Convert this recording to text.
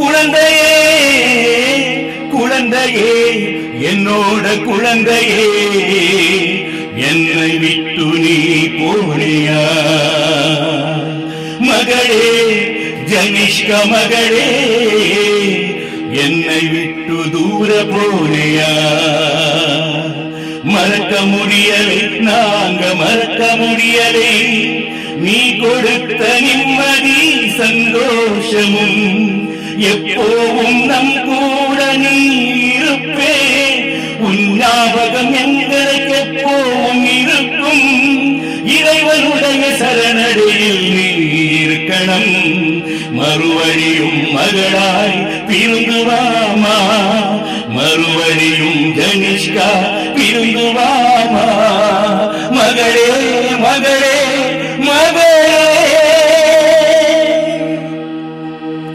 குழந்தையே குழந்தையே என்னோட குழந்தையே என்னை விட்டு நீ போனியா மகளே ஜனிஷ்கா மகளே என்னை விட்டு தூர போனியா மறக்க முடியலை நாங்க மறக்க முடியலை நீ கொடுத்த நிம்மதி சந்தோஷமும் எப்போவும் நம் கூட நீ இருப்பே உன் ஞாபகம் எங்களுக்கு எப்போவும் இருக்கும் இறைவனுடைய சரணடையில் நீ இருக்கணும் மறுவழியும் மகளாய் பிரிந்துவாமா மறுவழியும் ஜனிஷ்கா பிரிந்துவாமா மகளே மகளே